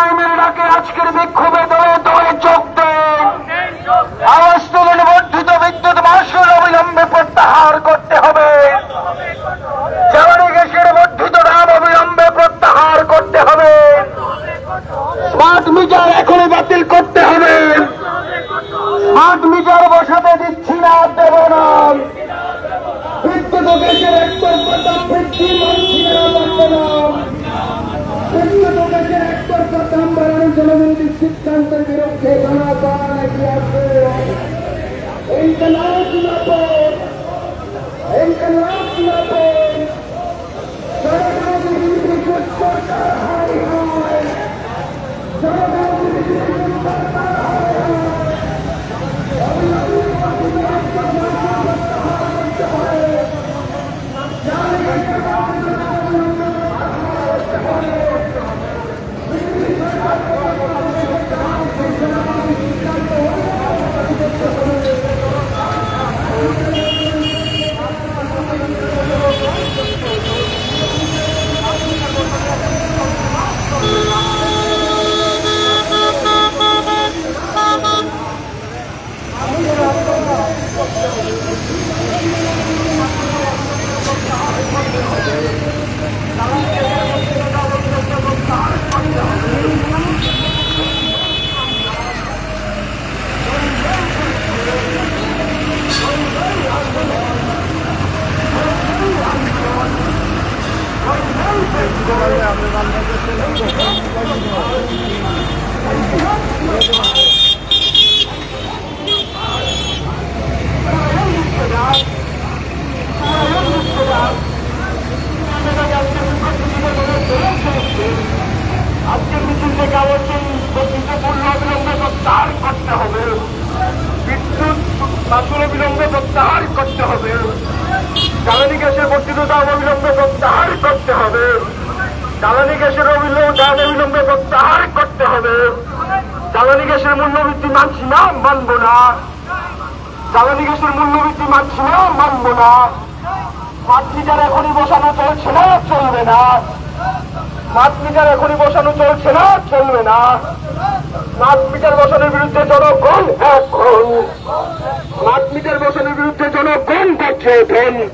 আইনের ডাকে আজকের বিক্ষোভে দলে দলে যোগ দেন। আওয়াজ তুলুন, বর্ধিত বিদ্যুৎ মাশুল অবিলম্বে প্রত্যাহার করতে হবে। জ্বালানি গ্যাসের বর্ধিত দাম অবিলম্বে প্রত্যাহার করতে হবে। স্মার্ট মিটার এখনই বাতিল করতে হবে। স্মার্ট মিটার বসাতে দিচ্ছি না, দেব না। বিদ্যুৎ গ্যাসের একতরফা দাম বৃদ্ধি মানছি না, মানব না। বিদ্যুৎ গ্যাসের একতরফা দাম বাড়ানোর জনবিরোধী সিদ্ধান্তের বিরুদ্ধে জনগণ এগিয়ে আসবে। ইনকলাব জিন্দাবাদ, ইনকলাব জিন্দাবাদ। জনগণের বিরুদ্ধে সরকার হাই হাই, জনগণের বিরুদ্ধে সরকার হাই হাই। আজকের মিছিল থেকে অবশ্যই বর্ধিত মূল্য অবিলম্বে প্রত্যাহার করতে হবে। বিদ্যুৎ মাশুল অবিলম্বে প্রত্যাহার করতে হবে। জ্বালানি গ্যাসের বর্ধিত দাম অবিলম্বে প্রত্যাহার করতে হবে। জ্বালানি গ্যাসের দাম অবিলম্বে প্রত্যাহার করতে হবে। জ্বালানি গ্যাসের মূল্যবৃদ্ধি মানছি না, মানব না। জ্বালানি গ্যাসের মূল্যবৃদ্ধি মানছি না, মানব না। স্মার্ট মিটার এখনই বসানো চলছে না, চলবে না। স্মার্ট মিটার এখনই বসানো চলছে না, চলবে না। স্মার্ট মিটার বসানোর বিরুদ্ধে জনগণ এখন। স্মার্ট মিটার বসানোর বিরুদ্ধে জনগণ করছে এখন।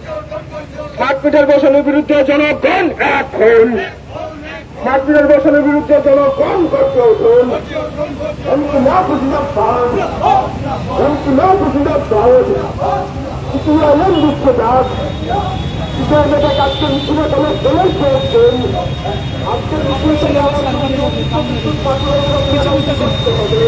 স্মার্ট মিটার বসানোর বিরুদ্ধে জনগণ এখন। স্মার্ট মিটার বসানোর বিরুদ্ধে জনগণ করছে এখন। ইনকিলাব জিন্দাবাদ, ইনকিলাব জিন্দাবাদ। সিপিআইএম বিশ্ববাদ। সিপিআইএম আজকে মিছিলে দলে দলে খেয়েছেন। আজকের মিছিল থেকে করতে হবে।